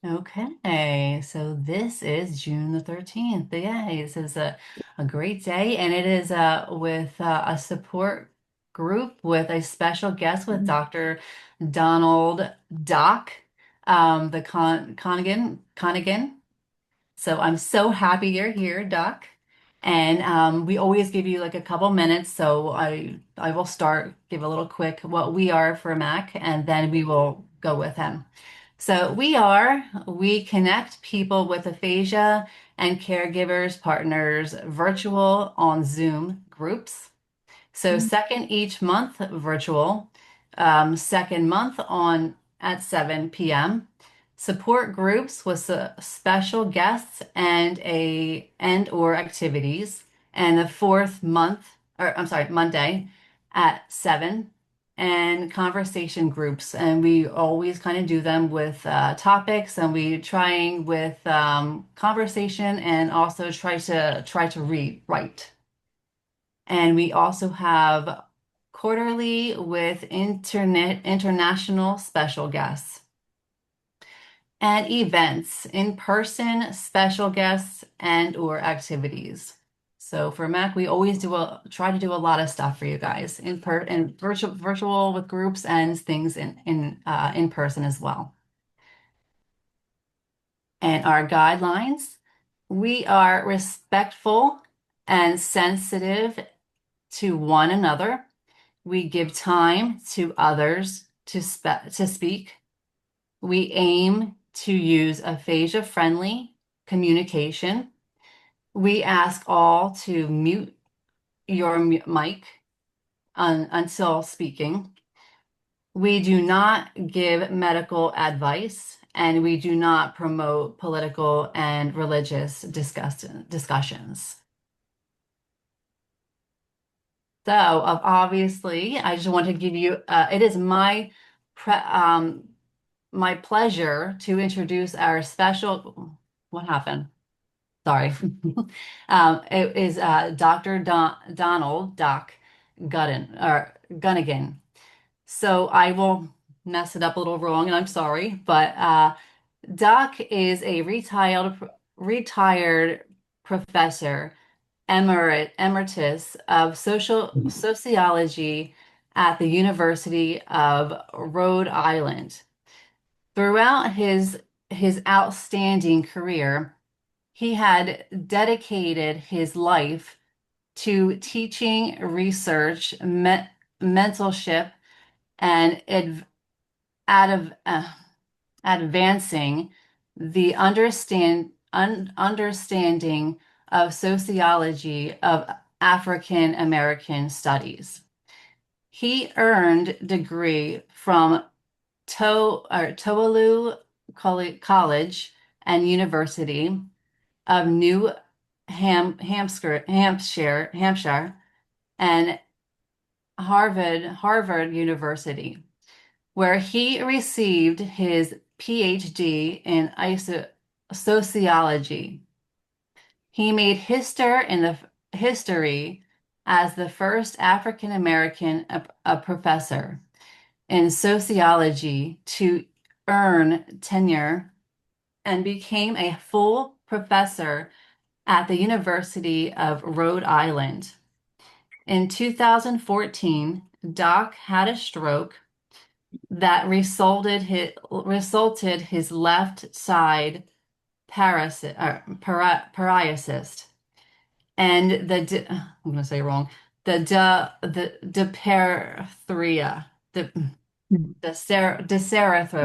Okay, so this is June the 13th. Yay, this is a great day, and it is with a support group with a special guest with Dr. Donald Doc, the Cunnigen. So I'm so happy you're here, Doc. And we always give you like a couple minutes, so I will start, give a little quick what we are for MAC, and then we will go with him. So we connect people with aphasia and caregivers, partners, virtual on Zoom groups. So second each month virtual, second month on at 7 p.m. Support groups with special guests and or activities. And the fourth month, or I'm sorry, Monday at 7 and conversation groups. And we always kind of do them with topics, and we trying with conversation and also try to write. And we also have quarterly with international special guests and events, in-person special guests and or activities. So for MAC, we always try to do a lot of stuff for you guys and virtual with groups and things in person as well. And our guidelines, we are respectful and sensitive to one another. We give time to others to speak. We aim to use aphasia-friendly communication. We ask all to mute your mic until speaking. We do not give medical advice, and we do not promote political and religious discussions. So, obviously, I just want to give you, it is pre my pleasure to introduce our special, what happened? Sorry. It is Dr. Donald Doc Gunnigan. So I will mess it up a little wrong, and I'm sorry, but Doc is a retired professor emeritus of sociology at the University of Rhode Island. Throughout his outstanding career, he had dedicated his life to teaching, research, mentorship, and ad advancing the understanding of sociology of African American studies. He earned degree from Towalu College and University of New Hampshire, and Harvard University, where he received his PhD in sociology. He made history as the first African American professor in sociology to earn tenure and became a full professor at the University of Rhode Island. In 2014, Doc had a stroke that resulted his left side paralysis, and I'm going to say it wrong, the diphtheria, Bid, dysphagia.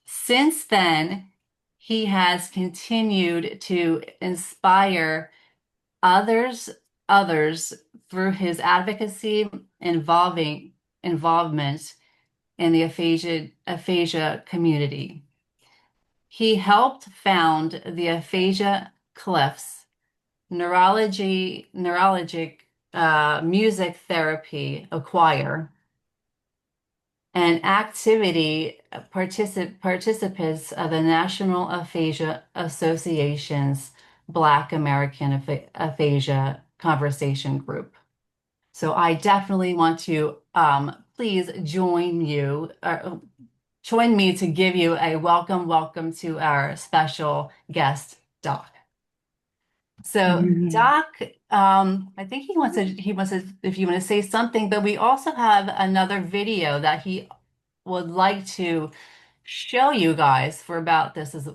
Since then, he has continued to inspire others others through his advocacy involvement in the aphasia community. He helped found the Aphasia Cliffs neurologic music therapy choir and activity participants of the National Aphasia Association's Black American Aphasia Conversation Group. So I definitely want to please join me to give you a welcome to our special guest, Doc. So Doc, I think he wants to if you want to say something, but we also have another video that he would like to show you guys for about this as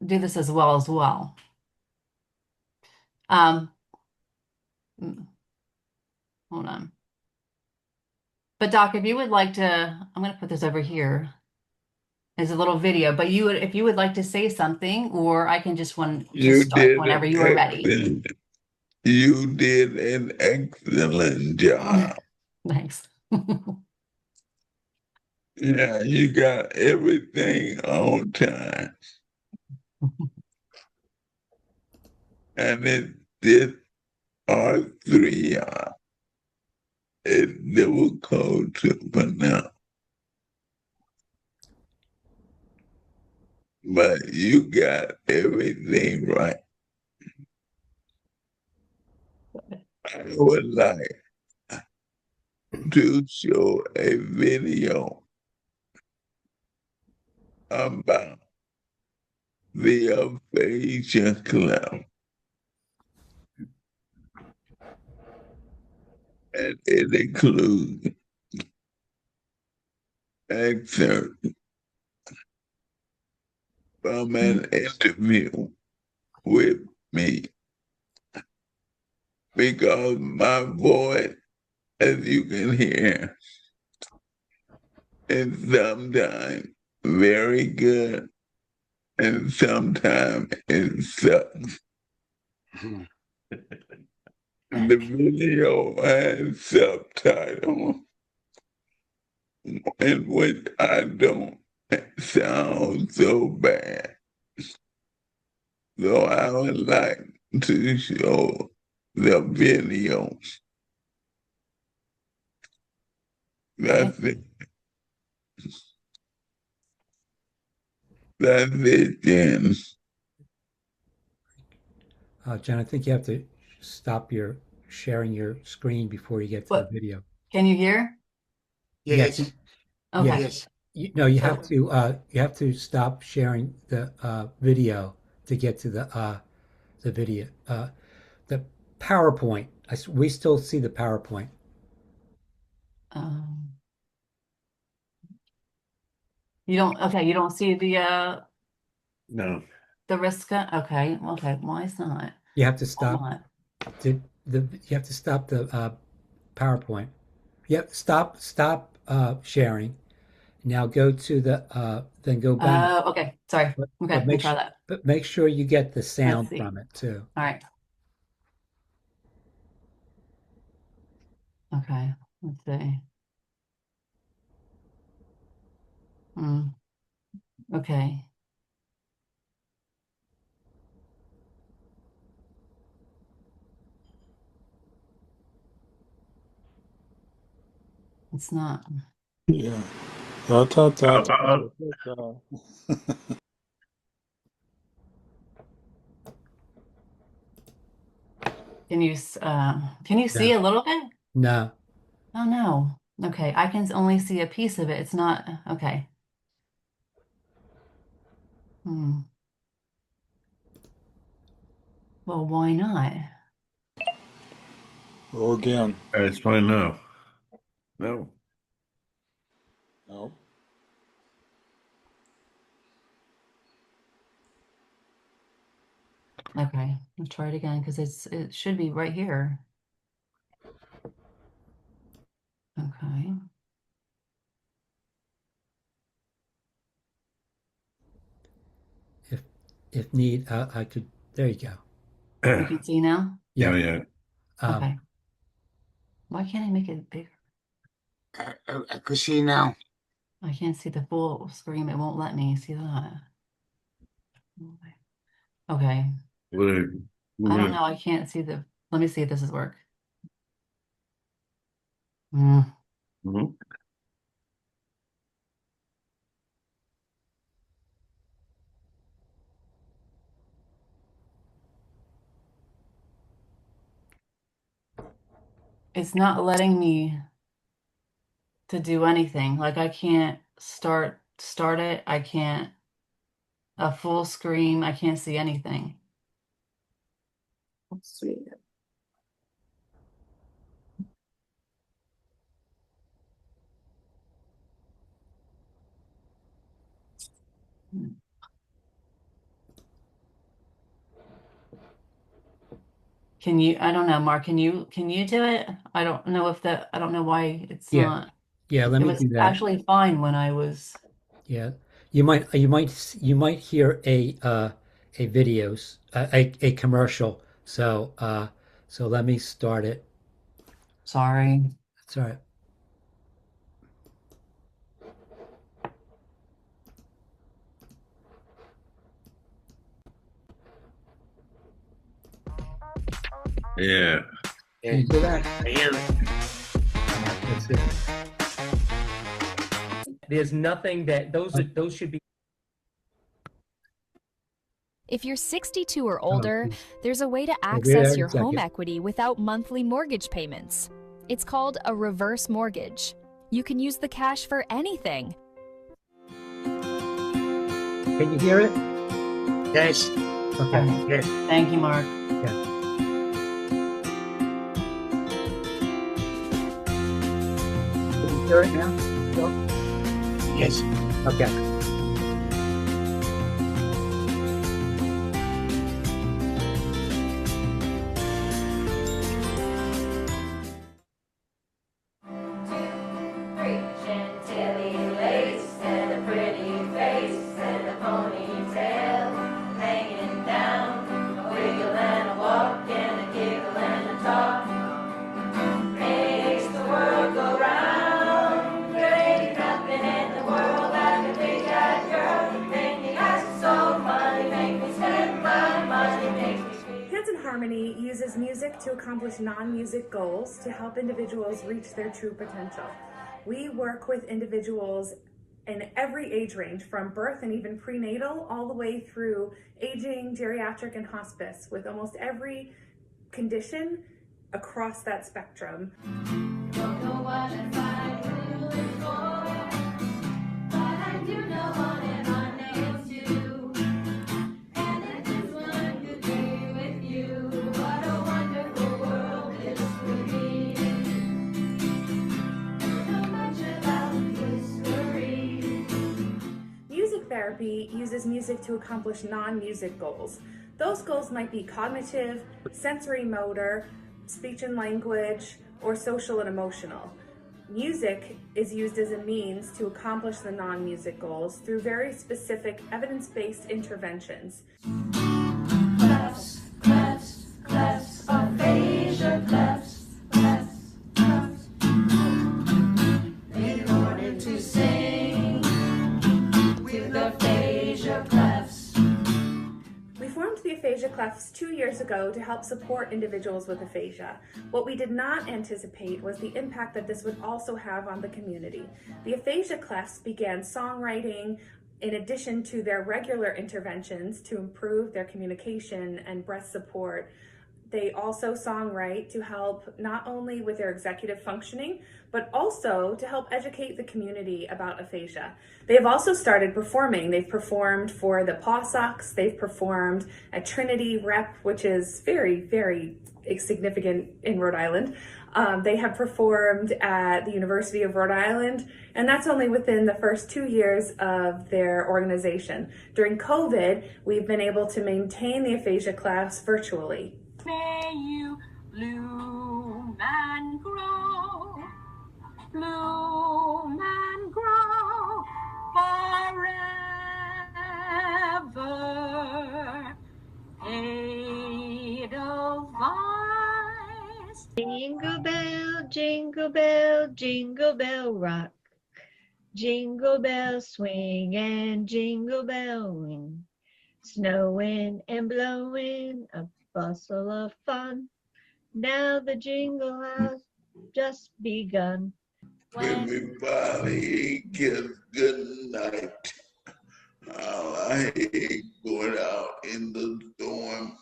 do this as well. Um, mm, hold on. But Doc, if you would like to, I'm going to put this over here as a little video, but if you would like to say something, or I can just You start did whenever an you are ready. excellent, you did an excellent job. Thanks. Yeah, you got everything on time. And it did R3, it difficult to pronounce, but you got everything right. I would like to show a video about the aphasia club, and it includes excerpts from an interview with me because my voice, as you can hear, is sometimes very good and sometimes it sucks. The video has subtitles in which I don't sound so bad. So I would like to show the video. Okay. That's it. That's it, Jen. Jen, I think you have to stop your sharing your screen before you get to the What video. can you hear? Yes, Yes, Okay. yes. yes. No, So, you have to stop sharing the video to get to the video. The PowerPoint. We still see the PowerPoint. um, you don't see No. the risk. Okay. Okay. Why is not? You have to Why stop not? you have to stop the PowerPoint. Yep, stop sharing. Now go to the then go back. Okay. Sorry. But Okay. but Let me try that. make sure you get the Let's sound see. from it too. All right. Okay. Let's see. Hmm. Okay. It's not. Yeah. Ta. Can you see No, a little bit? no, Oh no. Okay. I can only see a piece of it. It's not. Okay. Hmm. Well, why not? Go again. It's fine now. No. No. Okay. Let's try it again because it should be right here. Okay. if if need, I could. There you go. You can see now? Yeah, Yep. yeah. Um, Okay. Why can't I make it bigger? I could see now. I can't see the full screen. It won't let me see that. Okay. We're, I don't we're know. I can't see let me see if this is work. Mm, Mhm. it's not letting me to do anything. Like I can't start it. I can't a full screen. I can't see anything. Let's see. Can you, I don't know, Mark, can you do it? I don't know why it's Yeah, not. yeah. Let It me was do that. actually fine when I was, Yeah, you might hear a videos a commercial. So let me start it. sorry. That's all right. Yeah. Can you do that? I hear it. Let's see. There's nothing that those should be. If you're 62 or Oh, older, there's a way to I'll be there access in a your home second. equity without monthly mortgage payments. It's called a reverse mortgage. You can use the cash for anything. Can you hear it? Yes. Okay. Yes. Thank you, Mark. Yeah. Can you hear it now? Phil? Yes. Okay. Chantilly lace and a pretty face and a ponytail hanging down, a wiggle and a walk and a giggle and a talk makes the world go round. There ain't nothing in the world like a big-eyed girl. Make me act so funny, make me spend my money, makes me feel. Kids in Harmony uses music to accomplish non-music goals to help individuals reach their true potential. We work with individuals in every age range, from birth and even prenatal, all the way through aging, geriatric, and hospice, with almost every condition across that spectrum. Don't know what I'd find good for, but I do know one and my name's you. And I just one good day with you. What a wonderful world this would be. Don't know much about history. Music therapy uses music to accomplish non-music goals. Those goals might be cognitive, sensory motor, speech and language, or social and emotional. Music is used as a means to accomplish the non-music goals through very specific evidence-based interventions. Clefs, clefs, clefs, aphasia, clefs, clefs, clefs. In order to sing with aphasia clefs. We formed the Aphasia Clefs 2 years ago to help support individuals with aphasia. What we did not anticipate was the impact that this would also have on the community. The Aphasia Clefs began songwriting in addition to their regular interventions to improve their communication and breath support. They also songwrite to help not only with their executive functioning, but also to help educate the community about aphasia. They have also started performing. They've performed for the PAWSOX, they've performed at Trinity Rep, which is very, very significant in Rhode Island. They have performed at the University of Rhode Island, and that's only within the first 2 years of their organization. During COVID, we've been able to maintain the aphasia class virtually. May you bloom and grow, bloom and grow forever. Edelweiss. Jingle bell, jingle bell rock. Jingle bell swing and jingle bell ring. Snowing and blowing, a bustle of fun. Now the jingle has just begun. Everybody get a good night. I hate going out in the storm,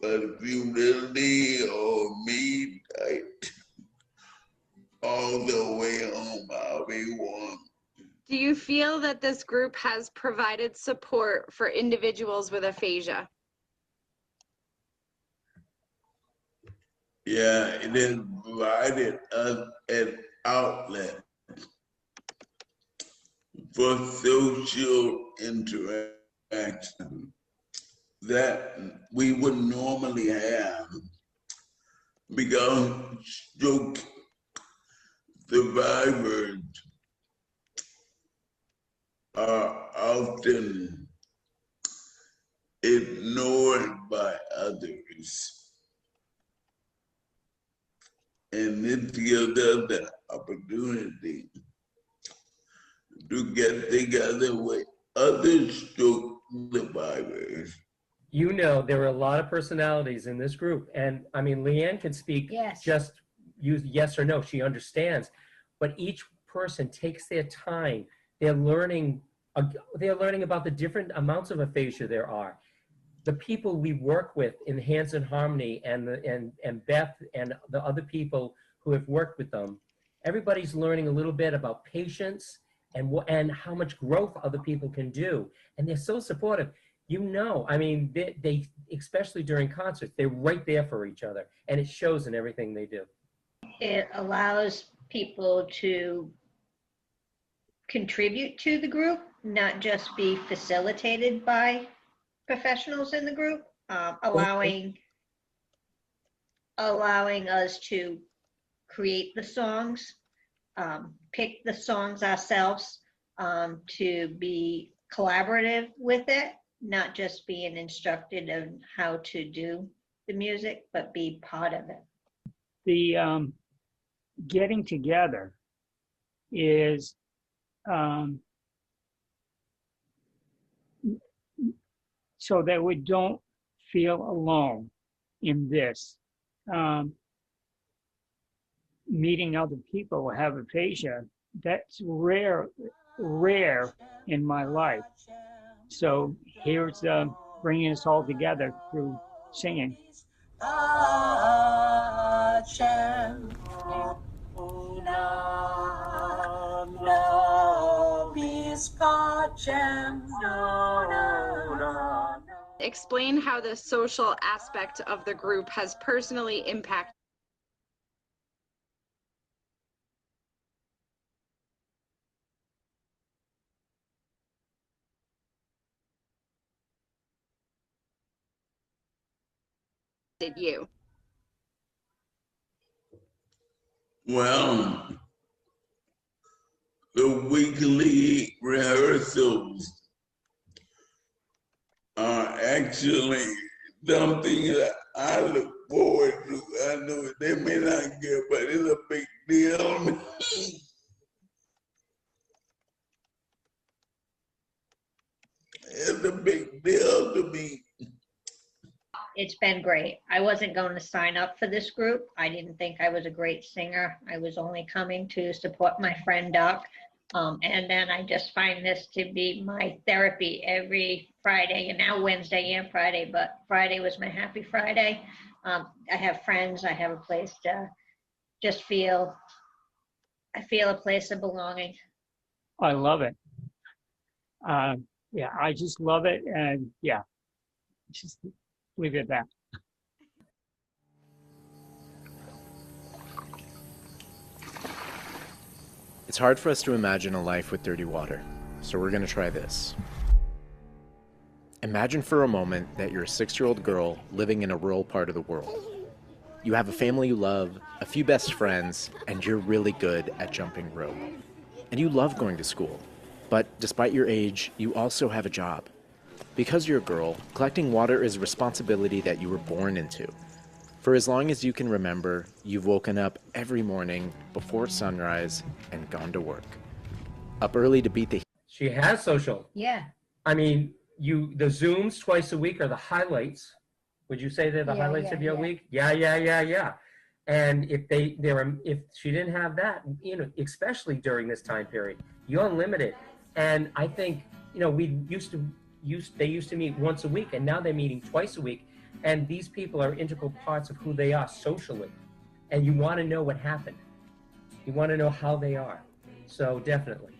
but if you really or midnight, all the way home. I'll be warm. Do you feel that this group has provided support for individuals with aphasia? Yeah, it has provided us an outlet for social interaction that we would normally have, because stroke survivors are often ignored by others. And this gives us the opportunity to get together with other stroke survivors. You know, there are a lot of personalities in this group. And I mean, Leanne can speak, Yes. just use yes or no. She understands. But each person takes their time. They're learning about the different amounts of aphasia there are. The people we work with in Hands in Harmony and Beth and the other people who have worked with them, everybody's learning a little bit about patience and how much growth other people can do. And they're so supportive. You know, I mean, they especially during concerts, they're right there for each other. And it shows in everything they do. It allows people to contribute to the group, not just be facilitated by professionals in the group, allowing us to create the songs, pick the songs ourselves, to be collaborative with it, not just being instructed on how to do the music, but be part of it. The getting together is so that we don't feel alone in this. Meeting other people who have aphasia, that's rare in my life. So here's bringing us all together through singing. Explain how the social aspect of the group has personally impacted you. Well, the weekly rehearsals are actually something that I look forward to. I know they may not get, but it's a big deal to me. It's a big deal to me. It's been great. I wasn't going to sign up for this group. I didn't think I was a great singer. I was only coming to support my friend Doc. And then I just find this to be my therapy every Friday, and now Wednesday and Friday, but Friday was my happy Friday. I have friends. I have a place to just I feel a place of belonging. I love it. Yeah, I just love it. And yeah, just leave it at that. It's hard for us to imagine a life with dirty water, so we're going to try this. Imagine for a moment that you're a 6-year-old girl living in a rural part of the world. You have a family you love, a few best friends, and you're really good at jumping rope. And you love going to school. But despite your age, you also have a job. Because you're a girl, collecting water is a responsibility that you were born into. For as long as you can remember, you've woken up every morning before sunrise and gone to work. Up early to beat the heat. She has social. Yeah. I mean, the Zooms twice a week are the highlights. Would you say they're the highlights of your week? Yeah. And if she didn't have that, you know, especially during this time period, you're limited. And I think, you know, they used to meet once a week, and now they're meeting twice a week. And these people are integral parts of who they are socially. And you want to know what happened. You want to know how they are. So definitely.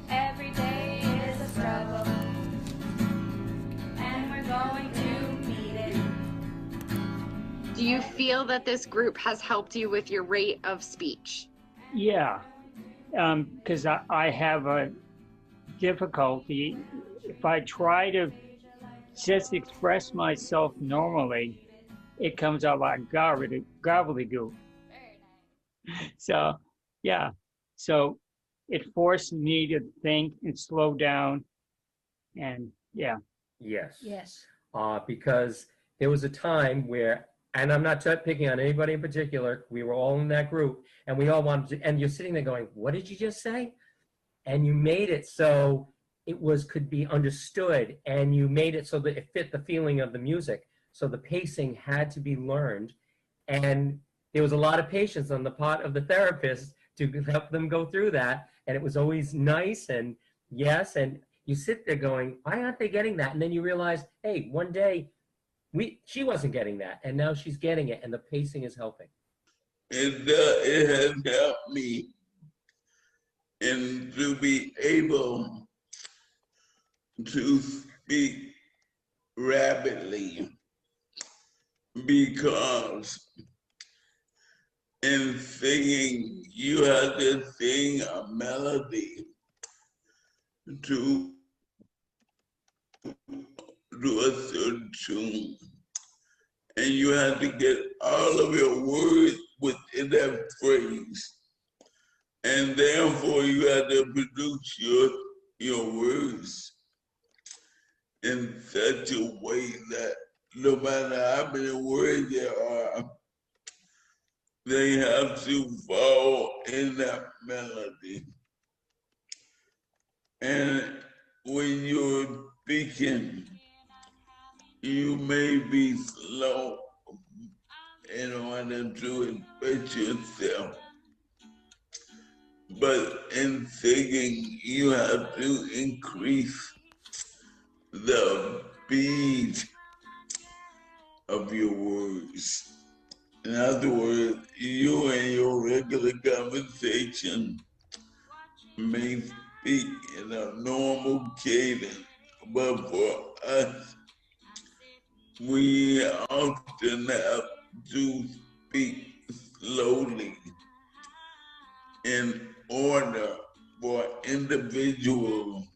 Every day is a struggle, and we're going to meet it. Do you feel that this group has helped you with your rate of speech? Yeah, because I have a difficulty. If I try to just express myself normally, it comes out like gobbledygook. So, yeah. So it forced me to think and slow down. And yeah. Yes. Yes. Because there was a time where, and I'm not picking on anybody in particular, we were all in that group, and we all wanted to, and you're sitting there going, what did you just say? And you made it so it could be understood, and you made it so that it fit the feeling of the music. So the pacing had to be learned, and there was a lot of patience on the part of the therapist to help them go through that, and it was always nice, and yes, and you sit there going, why aren't they getting that? And then you realize, hey, one day she wasn't getting that, and now she's getting it, and the pacing is helping. It has helped me and to be able to speak rapidly, because in singing you have to sing a melody to a certain tune, and you have to get all of your words within that phrase, and therefore you have to produce your words in such a way that no matter how many words there are, they have to fall in that melody. And when you're speaking, you may be slow in order to express yourself. But in singing, you have to increase the speed of your words. In other words, you in your regular conversation may speak in a normal cadence, but for us, we often have to speak slowly in order for individuals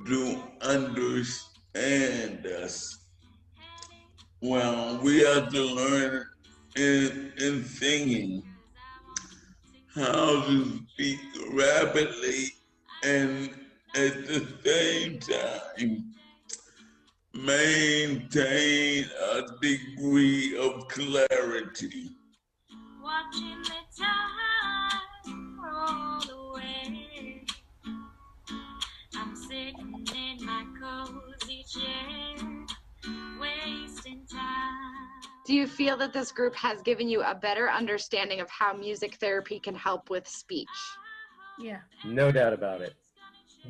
to understand us. Well, we have to learn in singing how to speak rapidly and at the same time maintain a degree of clarity. Watching the time roll away, I'm sitting in my cozy chair, wasting time. Do you feel that this group has given you a better understanding of how music therapy can help with speech? Yeah. No doubt about it.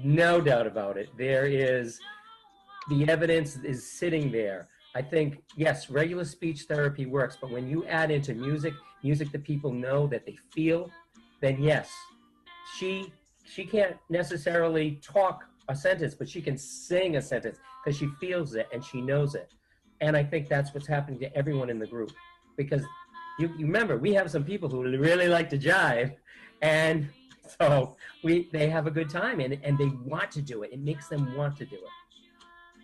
No doubt about it. The evidence is sitting there. I think, yes, regular speech therapy works, but when you add into music that people know, that they feel, then yes, she can't necessarily talk a sentence, but she can sing a sentence because she feels it and she knows it. And I think that's what's happening to everyone in the group, because you remember, we have some people who really like to jive, and so they have a good time, and they want to do it. It makes them want to do it.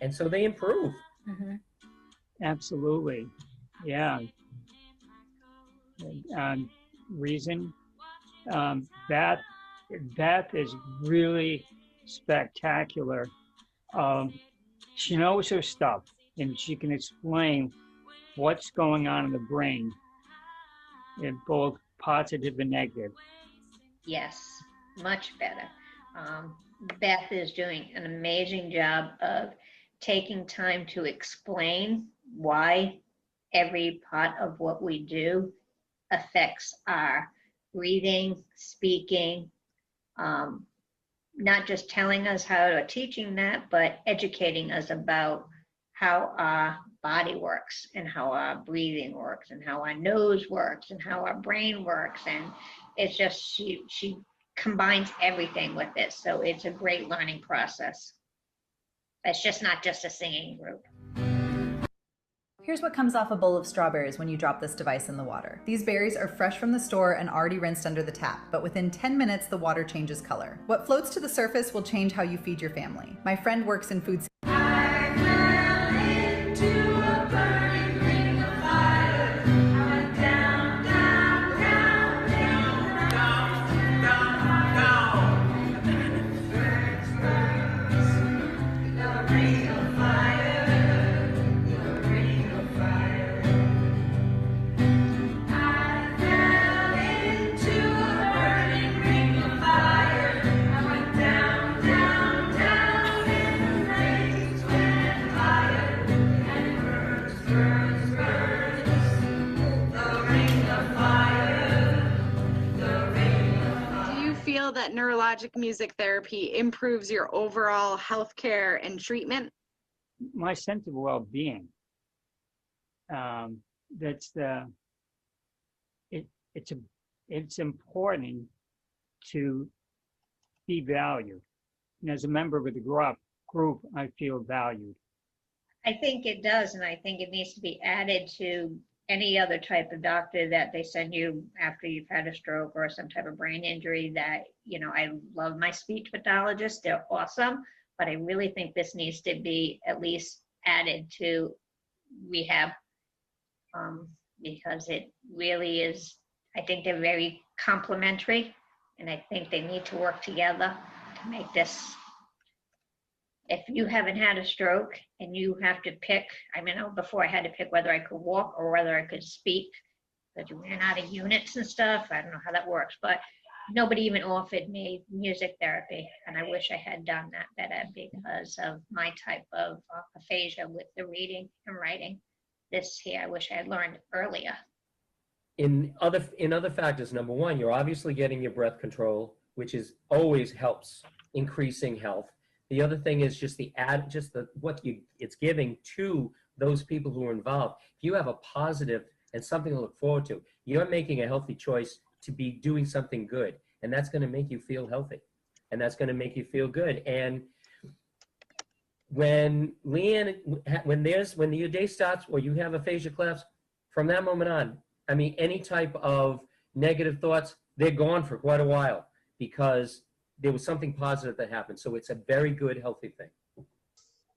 And so they improve. Mm-hmm. Absolutely. Yeah. Reason, Beth is really spectacular. She knows her stuff, and she can explain what's going on in the brain in both positive and negative. Yes, much better. Beth is doing an amazing job of taking time to explain why every part of what we do affects our breathing, speaking, not just telling us how or teaching that, but educating us about how our body works and how our breathing works and how our nose works and how our brain works. And it's just, she combines everything with this. So it's a great learning process. It's just not just a singing group. Here's what comes off a bowl of strawberries when you drop this device in the water. These berries are fresh from the store and already rinsed under the tap, but within 10 minutes, the water changes color. What floats to the surface will change how you feed your family. My friend works in food. That neurologic music therapy improves your overall health care and treatment? My sense of well-being. It's important to be valued. And as a member of the group, I feel valued. I think it does, and I think it needs to be added to any other type of doctor that they send you after you've had a stroke or some type of brain injury. That, you know, I love my speech pathologists, they're awesome, but I really think this needs to be at least added to rehab, because it really is, I think they're very complementary, and I think they need to work together to make this. If you haven't had a stroke and you have to pick, I mean, before I had to pick whether I could walk or whether I could speak, because you ran out of units and stuff. I don't know how that works, but nobody even offered me music therapy. And I wish I had done that better because of my type of aphasia with the reading and writing. This here, I wish I had learned earlier. In other factors, number one, you're obviously getting your breath control, which is always helps increasing health. The other thing is just it's giving to those people who are involved. If you have a positive and something to look forward to, you're making a healthy choice to be doing something good, and that's going to make you feel healthy, and that's going to make you feel good. And when Leanne, when your day starts or you have aphasia collapse, from that moment on, I mean, any type of negative thoughts, they're gone for quite a while because there was something positive that happened. So it's a very good, healthy thing.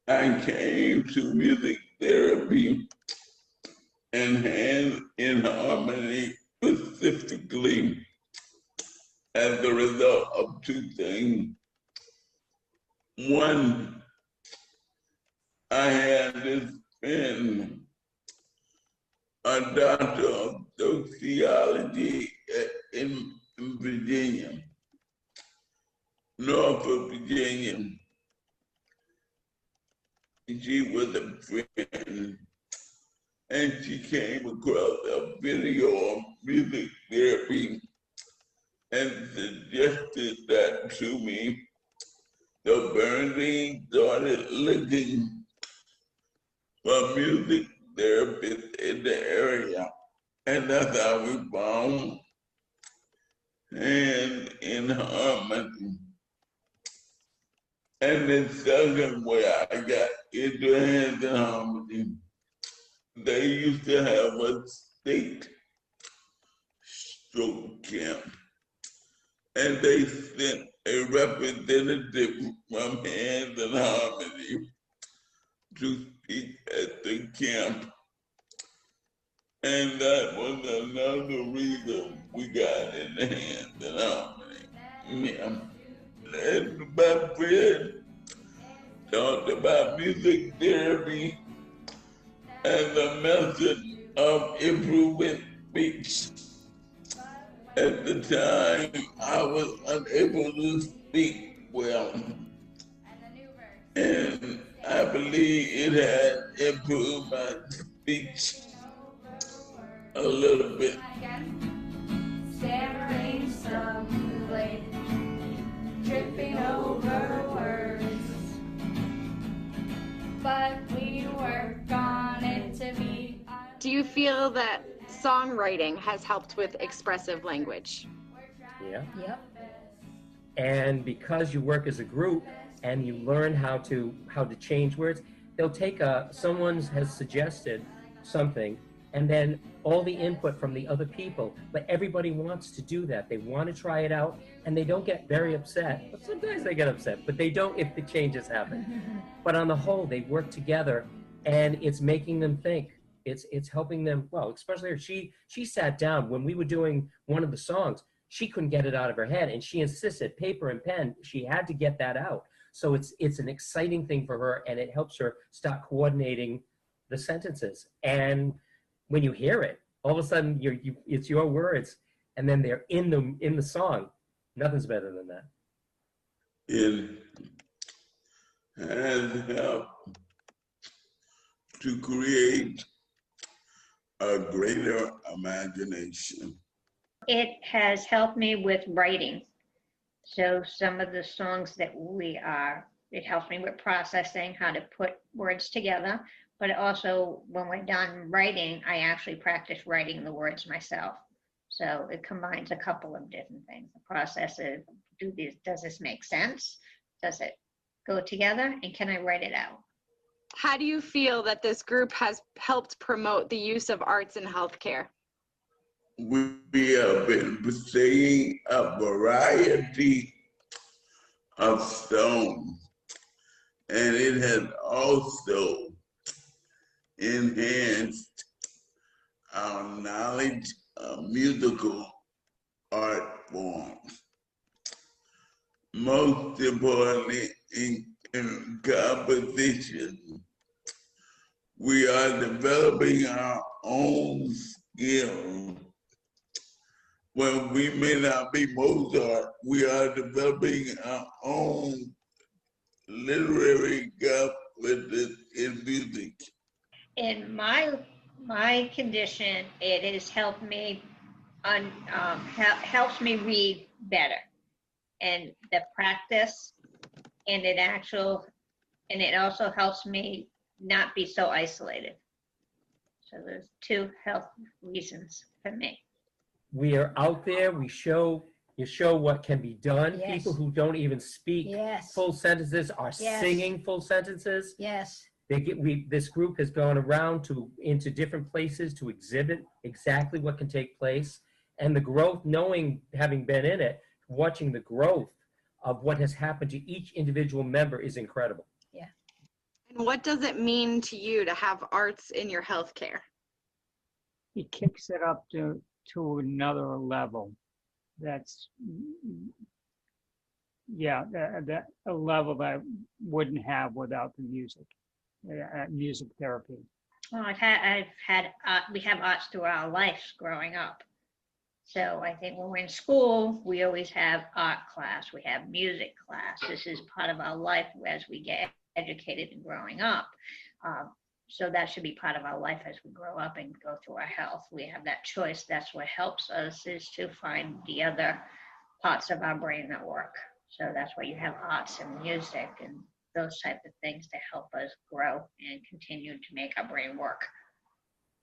I came to music therapy and Hand in Harmony specifically as a result of two things. One, I had this friend, a doctor of sociology in Virginia, Norfolk, Virginia. She was a friend, and she came across a video of music therapy and suggested that to me. The Bernstein started looking for music therapists in the area, and that's how we found Hand in Harmony. And the second way I got into Hand in Harmony, they used to have a state stroke camp, and they sent a representative from Hand in Harmony to speak at the camp. And that was another reason we got in the Hand in Harmony. Yeah. And my friend talked about music therapy and the method of improving speech. At the time, I was unable to speak well, and I believe it had improved my speech a little bit. Stammering stumbling, tripping over words, but we work on it Do you feel that songwriting has helped with expressive language? Yeah. Yep. And because you work as a group and you learn how to change words, they'll take someone has suggested something, and then all the input from the other people, but everybody wants to do that. They want to try it out, and they don't get very upset. But sometimes they get upset, but they don't if the changes happen. But on the whole, they work together, and it's making them think. It's helping them. Well, especially her. She sat down when we were doing one of the songs. She couldn't get it out of her head, and she insisted, paper and pen. She had to get that out. So it's an exciting thing for her, and it helps her start coordinating the sentences. And when you hear it, all of a sudden it's your words, and then they're in the song. Nothing's better than that. It has helped to create a greater imagination. It has helped me with writing. So some of the songs that it helps me with processing how to put words together. But also, when we're done writing, I actually practice writing the words myself. So it combines a couple of different things. The process of, does this make sense? Does it go together? And can I write it out? How do you feel that this group has helped promote the use of arts in healthcare? We have been seeing a variety of songs, and it has also enhanced our knowledge of musical art forms. Most importantly, in composition, we are developing our own skills. Well, we may not be Mozart, we are developing our own literary confidence in music. In my condition, it has helped me helps me read better, and the practice, and it also helps me not be so isolated. So there's two health reasons for me. We are out there. You show what can be done. Yes. People who don't even speak Yes. full sentences are Yes. singing full sentences. Yes. This group has gone around into different places to exhibit exactly what can take place, and the growth. Having been in it, watching the growth of what has happened to each individual member is incredible. Yeah. And what does it mean to you to have arts in your healthcare? It kicks it up to another level. That's, yeah, that a level that I wouldn't have without the music, music therapy. Well, we have arts through our lives growing up. So I think when we're in school, we always have art class, we have music class. This is part of our life as we get educated and growing up. So that should be part of our life as we grow up and go through our health. We have that choice. That's what helps us, is to find the other parts of our brain that work. So that's why you have arts and music and those type of things to help us grow and continue to make our brain work.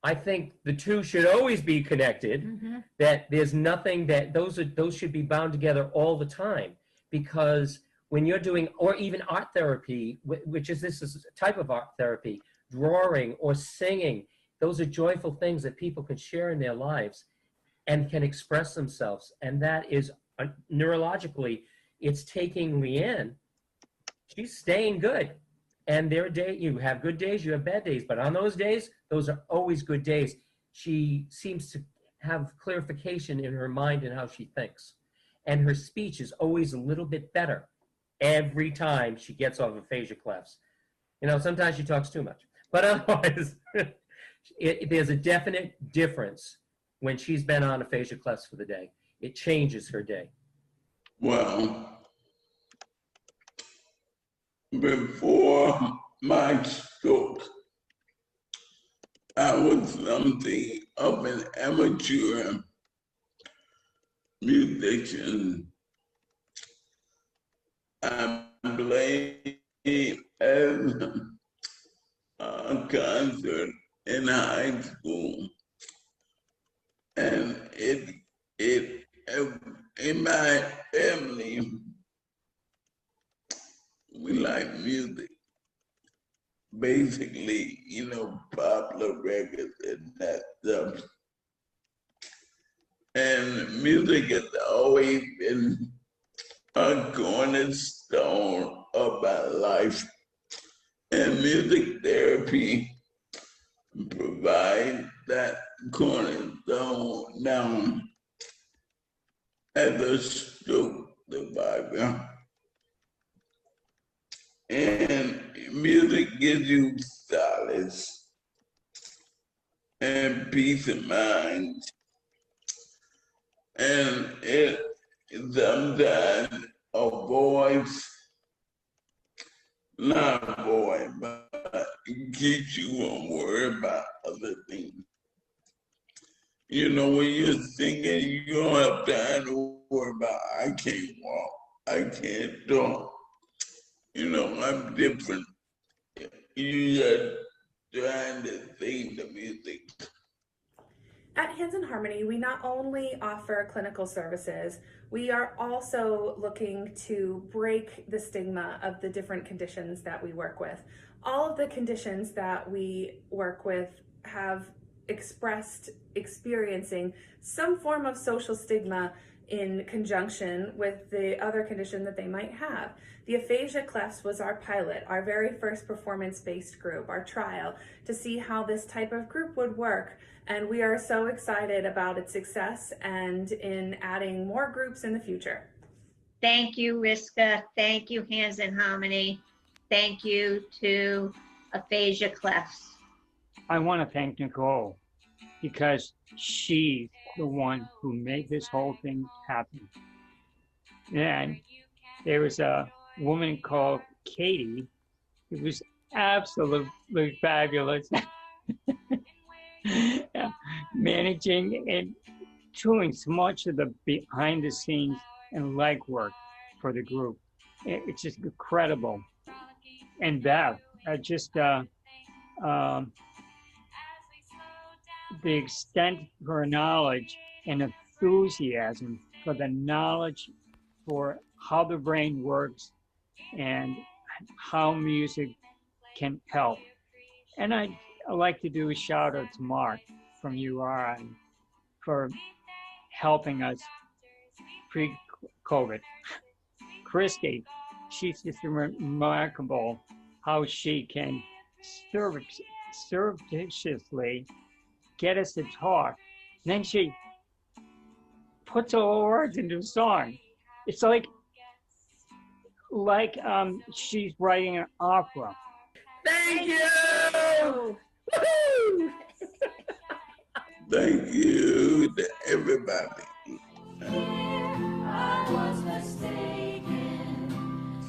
I think the two should always be connected. Mm-hmm. That there's nothing that those should be bound together all the time, because when you're doing, or even art therapy, which is this is a type of art therapy, drawing or singing, those are joyful things that people can share in their lives and can express themselves. And that is neurologically, it's taking Leanne, she's staying good. And there are days, you have good days, you have bad days, but on those days, those are always good days. She seems to have clarification in her mind and how she thinks. And her speech is always a little bit better every time she gets off aphasia clefs. Sometimes she talks too much, but otherwise, there's a definite difference when she's been on aphasia clefs for the day. It changes her day. Well, before my stroke, I was something of an amateur musician. I played as a concert in high school, and it in my family we like music, basically, popular records and that stuff. And music has always been a cornerstone of my life. And music therapy provides that cornerstone now as a stroke survivor. And music gives you solace and peace of mind. And it sometimes avoids, not avoid, but it keeps you from worrying about other things. When you're singing, you don't have time to worry about, I can't walk, I can't talk. I'm different. You just trying to sing the music. At Hands in Harmony, we not only offer clinical services, we are also looking to break the stigma of the different conditions that we work with. All of the conditions that we work with have expressed experiencing some form of social stigma in conjunction with the other condition that they might have. The aphasia clefs was our pilot, our very first performance-based group, our trial, to see how this type of group would work. And we are so excited about its success and in adding more groups in the future. Thank you, Riska. Thank you, Hands in Harmony. Thank you to Aphasia Clefs. I want to thank Nicole because she's the one who made this whole thing happen. And there was a woman called Katie who was absolutely fabulous. Managing and doing so much of the behind the scenes and legwork for the group. It's just incredible. And Bev, the extent of her knowledge and enthusiasm for the knowledge for how the brain works and how music can help. And I'd like to do a shout out to Mark from URI for helping us pre-COVID. Christy, she's just remarkable how she can surreptitiously get us to talk. And then she puts all the words into a song. It's like she's writing an opera. Thank you! Thank you to everybody. I was mistaken,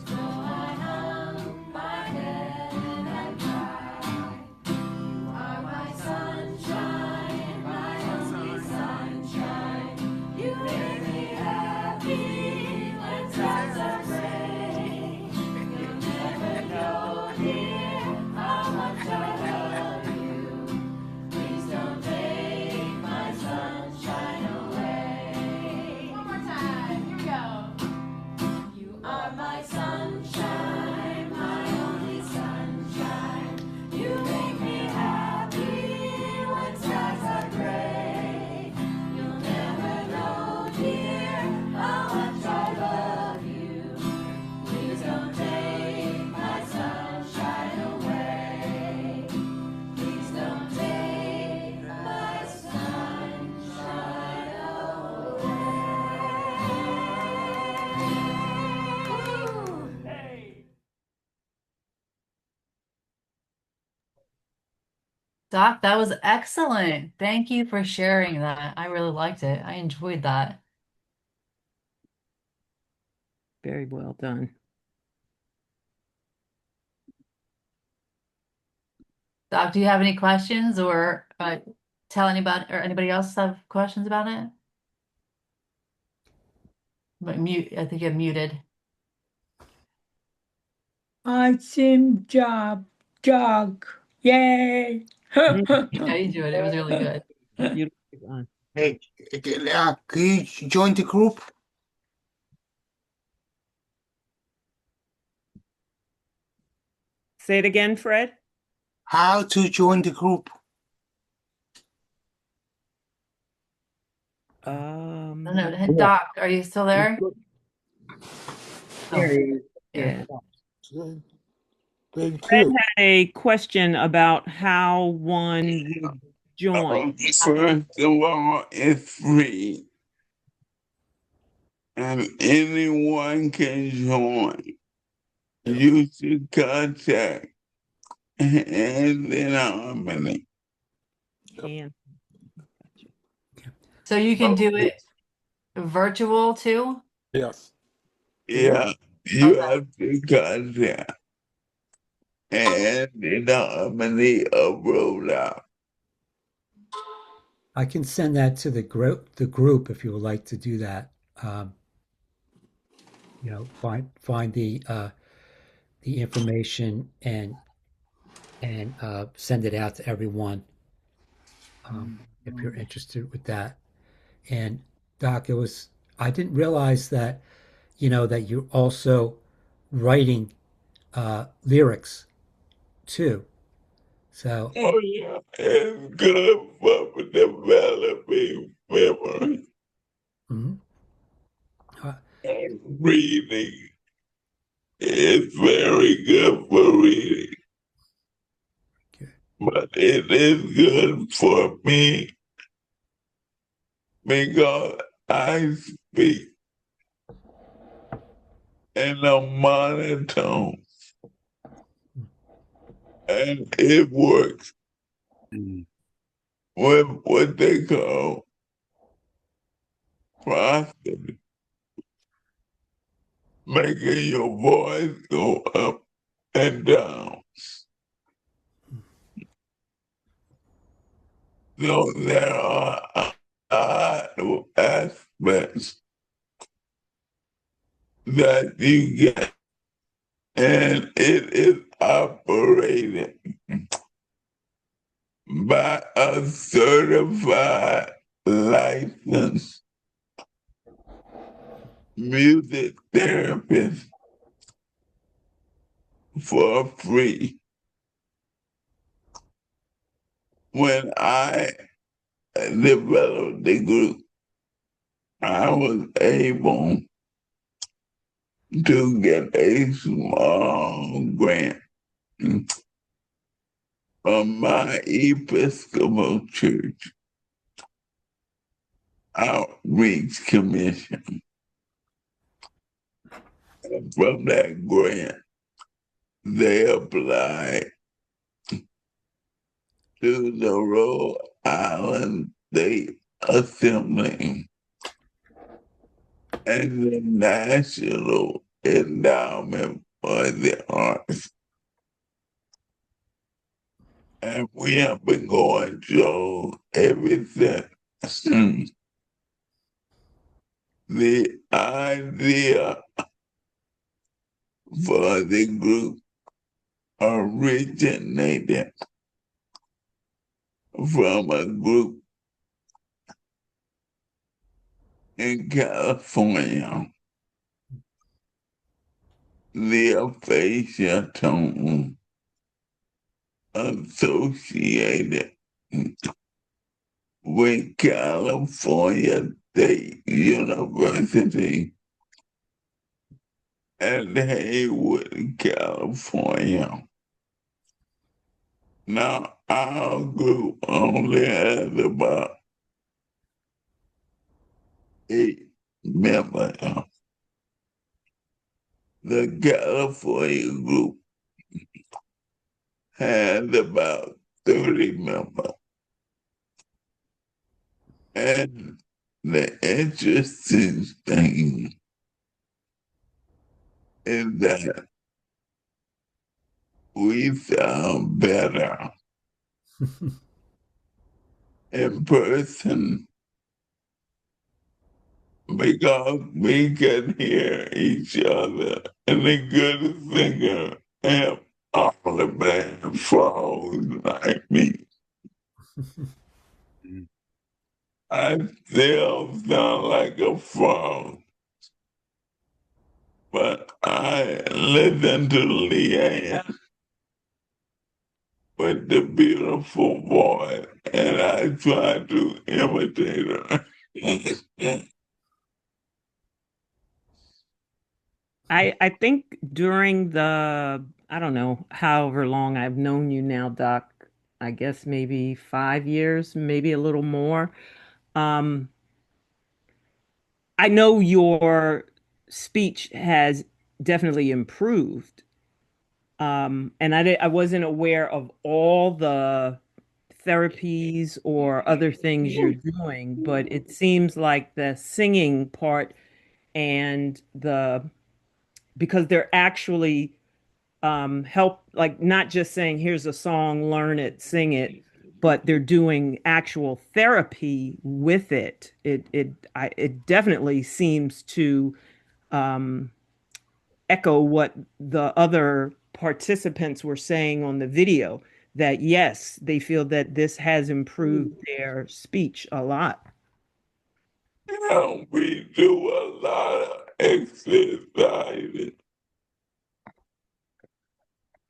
so I hung my head and cried. You are my sunshine, my only sunshine. You make me happy when times are gray. You'll never know, dear, how much I love you. Please don't take my sunshine away. One more time, here we go. You are my sunshine, my only sunshine. You make me happy when skies are gray. You'll never know, dear, how much I love you. Please don't take my sunshine away. Please don't take my sunshine away. Doc, that was excellent. Thank you for sharing that. I really liked it. I enjoyed that. Very well done. Doc, do you have any questions or tell anybody or anybody else have questions about it? But mute, I think you're muted. Awesome job, Doug. Yay. Yeah, you do it. It was really good. Beautifully done. Hey, can you join the group? Say it again, Fred. How to join the group? I don't know. Doc, are you still there? Oh, Yeah. Thank Fred you. had a question about how one would join. First of all, it's free, and anyone can join. You should contact and then Harmony. And so you can do it virtual too? Yes. Yeah, you have to contact and then Harmony roll out. I can send that to the group if you would like to do that. Find the information and send it out to everyone if you're interested with that. And Doc, I didn't realize that that you're also writing lyrics too. So Oh yeah, it's good for developing memory mhm. and reading. It's very good for reading, but it is good for me because I speak in a monotone and it works with what they call prosody, making your voice go up and down. So there are aspects that you get, and it is operated by a certified licensed music therapist for free. When I developed the group, I was able to get a small grant from my Episcopal Church Outreach Commission. And from that grant, they applied to the Rhode Island State Assembly and the National Endowment for the Arts. And we have been going through everything. The idea for the group originated from a group in California, the aphasia tone associated with California State University and Haywood, California. Now, our group only has about 8 members. The California group has about 30 members. And the interesting thing is that we sound better in person because we can hear each other and a good singer and all the band falls like me. I still sound like a frog, but I listen to Leanne with the beautiful voice, and I try to imitate her. I think during the, I don't know, however long I've known you now, Doc, I guess maybe 5 years, maybe a little more. Um, I know your speech has definitely improved. And I wasn't aware of all the therapies or other things you're doing, but it seems like the singing part and because they're actually help, like not just saying here's a song, learn it, sing it, but they're doing actual therapy with it. It definitely seems to um, echo what the other participants were saying on the video, that yes, they feel that this has improved their speech a lot. Yeah, we do a lot of exercises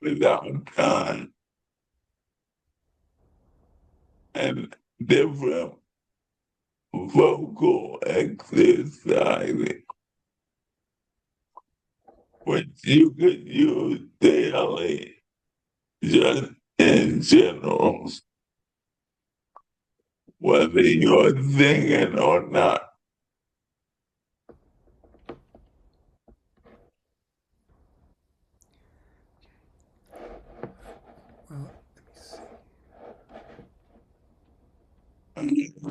without time and different vocal exercises, which you could use daily, just in general, whether you're singing or not.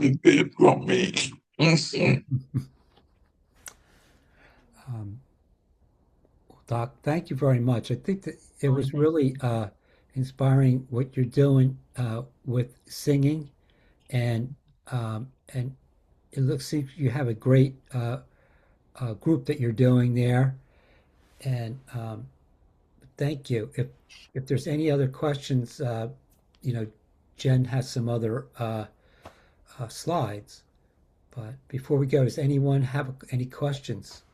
It's for me. Doc, thank you very much. I think that it was really inspiring what you're doing with singing, and it looks like you have a great group that you're doing there. And thank you. If there's any other questions, you know, Jen has some other slides. But before we go, does anyone have any questions?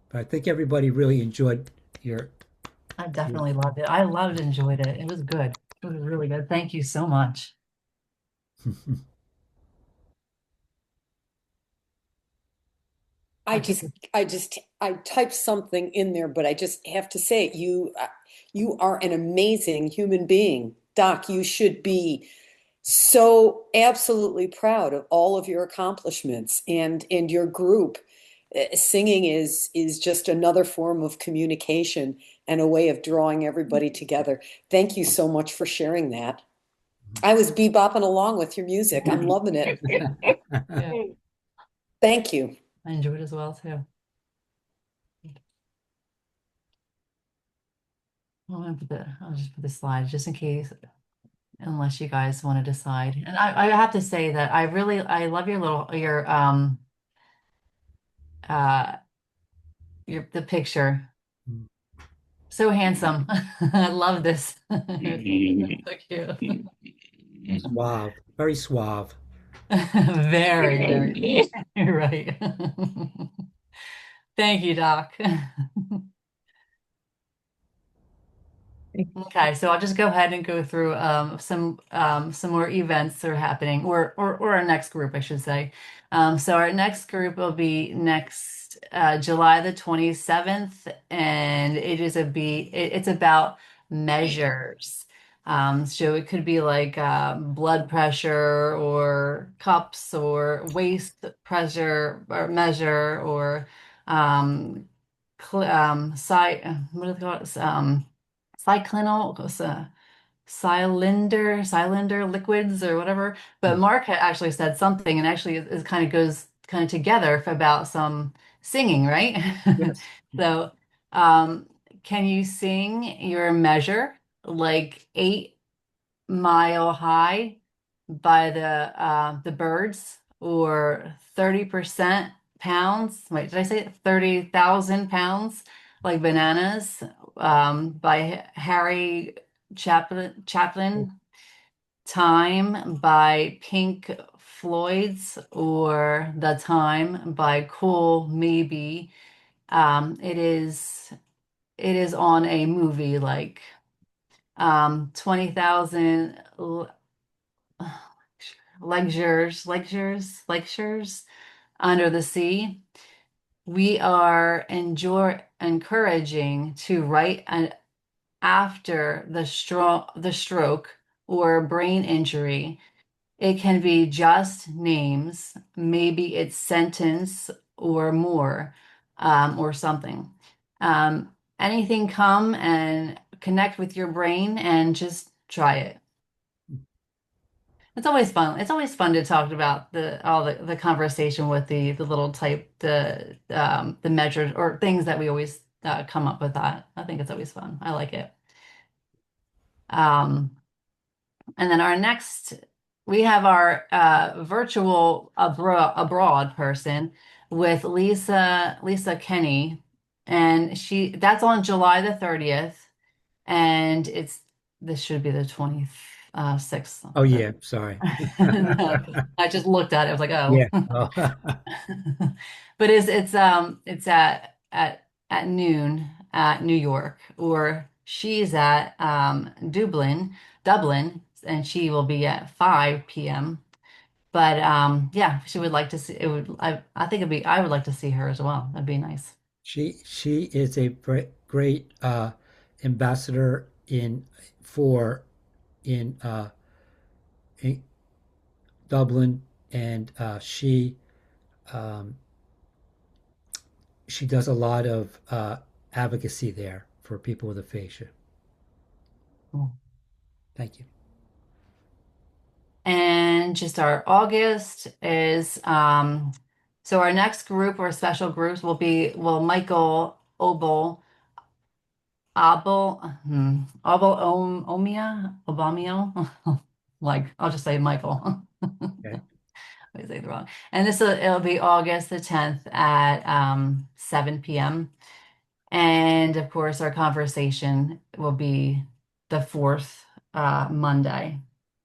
But I think everybody really enjoyed your. I definitely loved it. I loved, enjoyed it. It was good. It was really good. Thank you so much. I typed something in there, but I just have to say, you are an amazing human being. Doc, you should be so absolutely proud of all of your accomplishments and your group. Singing is just another form of communication and a way of drawing everybody together. Thank you so much for sharing that. I was bebopping along with your music. I'm loving it. Yeah, Thank you. I enjoyed it as well too. I'll just put the slides just in case, unless you guys want to decide. And I have to say that I love uh the picture. So handsome. I love this. So cute. Suave, very suave. Very, very. You're right. Thank you, Doc. Okay, so I'll just go ahead and go through some more events that are happening, or our next group, I should say. So our next group will be next July the 27th, and it's about measures. So it could be like blood pressure or cups or waist pressure or measure or what do they call it? Cyclinal, cylinder liquids or whatever. But Mark had actually said something, and actually it kind of goes kind of together about some singing, right? Yes. So, can you sing your measure like 8 Mile High by the Birds, or 30% pounds? Wait, did I say 30,000 pounds like Bananas by Harry Chaplin? Time by Pink Floyd's or The Time by Cool Maybe. It is on a movie like 20,000 lectures under the sea. We are encouraging to write after the stroke or brain injury. It can be just names, maybe it's sentence or more, or something. Anything come and connect with your brain and just try it. It's always fun. It's always fun to talk about the conversation with the little type the measures or things that we always come up with that. I think it's always fun. I like it. Um, and then our next, we have our virtual abroad person with Lisa Kenny, and that's on July the 30th, and this should be the 26th. Oh yeah, sorry. No, I just looked at it. I was like, oh. Yeah. Oh. But it's at noon at New York, or she's at Dublin, and she will be at 5 p.m. But yeah, she would like to see it would I think I would like to see her as well. That'd be nice. She is a great ambassador for in Dublin, and um, she does a lot of advocacy there for people with aphasia. Cool. Thank you. And just our August is so our next group or special groups will be Michael Obamio. Like I'll just say Michael. Okay. I say the wrong. And it'll be August the 10th at 7 p.m. And of course, our conversation will be the fourth Monday.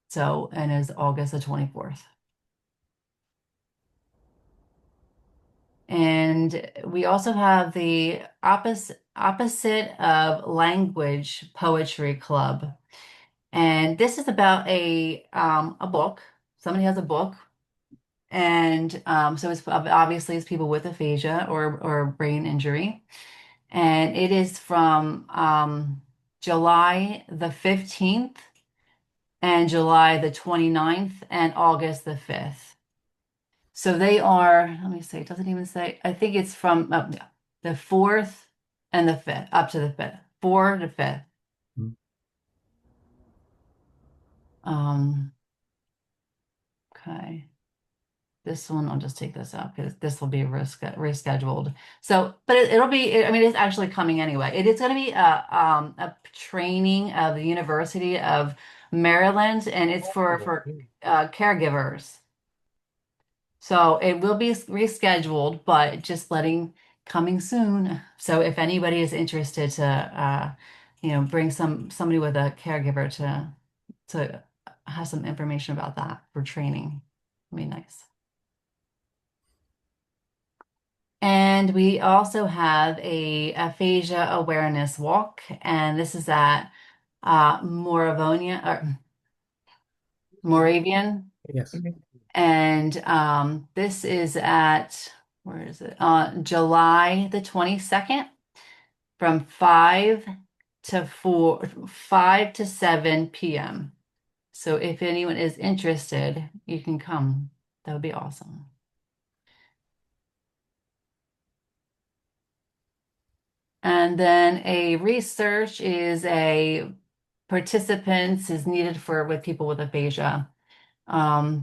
So, and is August the 24th. And we also have the opposite of language poetry club. And this is about a book. Somebody has a book. And so it's obviously it's people with aphasia or brain injury. And it is from July the 15th and July the 29th and August the 5th. So they are, let me see, it doesn't even say, I think it's from the 4th and the 5th, up to the 5th, 4 to 5th. Okay. This one, I'll just take this out because this will be rescheduled. So, but it'll be, I mean, it's actually coming anyway. It is going to be a training of the University of Maryland, and it's for caregivers. So it will be rescheduled, but just coming soon. So if anybody is interested to, bring somebody with a caregiver to have some information about that for training, it'd be nice. And we also have a aphasia awareness walk, and this is at Moravian. Yes. And this is at, where is it? July the 22nd from 5 to 7 p.m. So if anyone is interested, you can come. That would be awesome. And then a research is participants is needed with people with aphasia.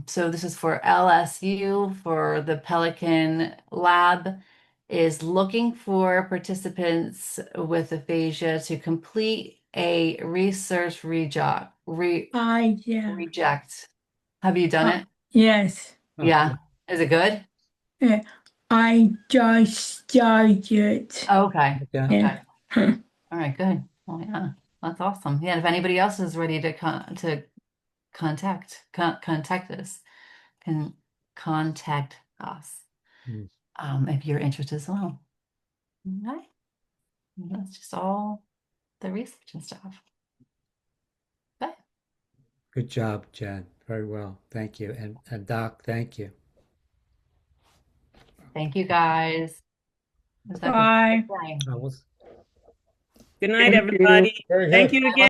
So this is for LSU, for the Pelican Lab, is looking for participants with aphasia to complete a research reject. Have you done it? Yes. Yeah. Is it good? I just started. Okay. Yeah. Okay. All right, good. Well, yeah, that's awesome. Yeah, if anybody else is ready to contact us. Can contact us if you're interested as well. Okay. That's just all the research and stuff. But Good job, Jen. Very well. Thank you. And Doc, thank you. thank you guys. It was a Bye. great day. Good night, Thank you. everybody. Very Thank good. you again.